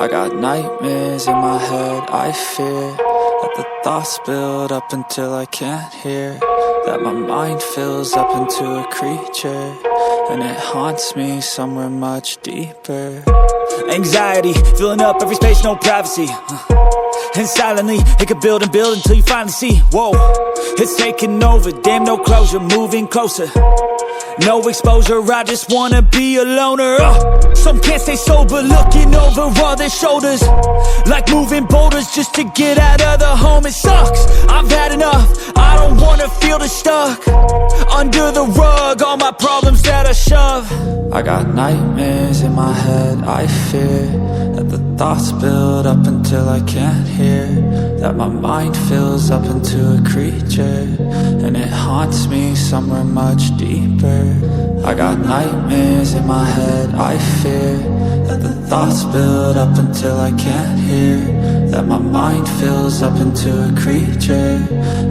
I got nightmares in my head, I fear that the thoughts build up until I can't hear, that my mind fills up into a creature, and it haunts me somewhere much deeper. Anxiety, filling up every space, no privacy. And silently, it could build and build until you finally see, whoa, it's taking over, damn no closure, moving closer. No exposure, I just wanna be a loner. Some can't stay sober, looking over all their shoulders, like moving boulders just to get out of the home. It sucks, I've had enough, I don't wanna feel the stuck under the rug, all my problems that I shove. I got nightmares in my head, I fear that the thoughts build up until I can't hear, that my mind fills up into a creature, and it haunts me somewhere much deeper. I got nightmares in my head, I fear that the thoughts build up until I can't hear, that my mind fills up into a creature,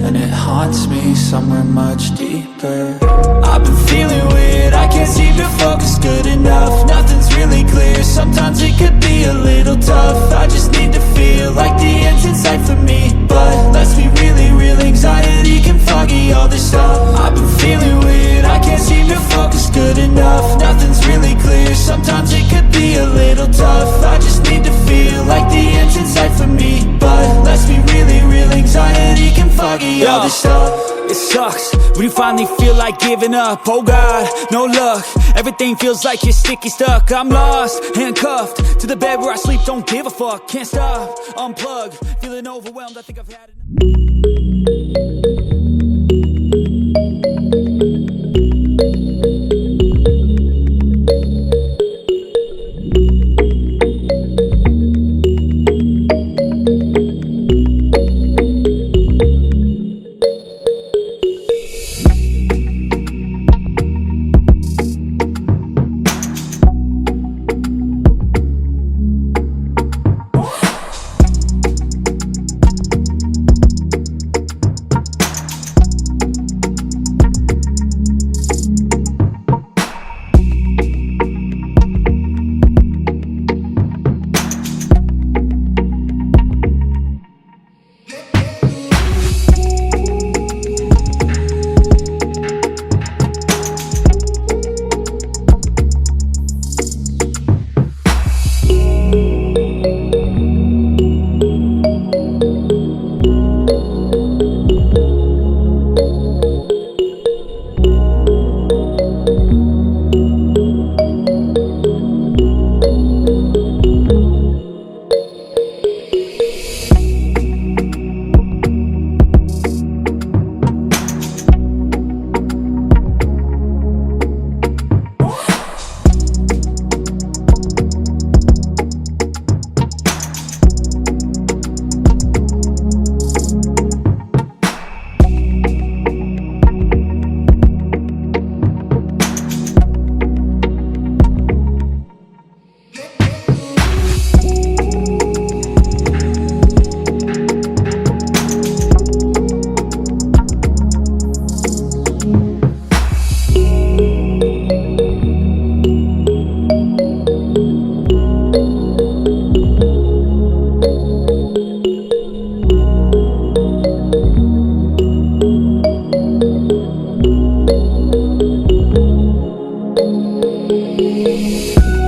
and it haunts me somewhere much deeper. I've been feeling weird, I can't seem to focus good enough. Nothing's really clear, sometimes it could be a little tough. I just need to feel like the end's in sight for me, but let's be really real, anxiety can foggy all this stuff. I've been feeling weird, I can't seem to focus good enough. Nothing's really clear, sometimes it could be a little tough. I just need to feel like the end's in sight for me, but let's be really real, anxiety can foggy all this stuff. It sucks when you finally feel like giving up. Oh God, no luck, everything feels like you're sticky stuck. I'm lost, handcuffed to the bed where I sleep, don't give a fuck. Can't stop, unplug, feeling overwhelmed, I think I've had enough. We'll be right back.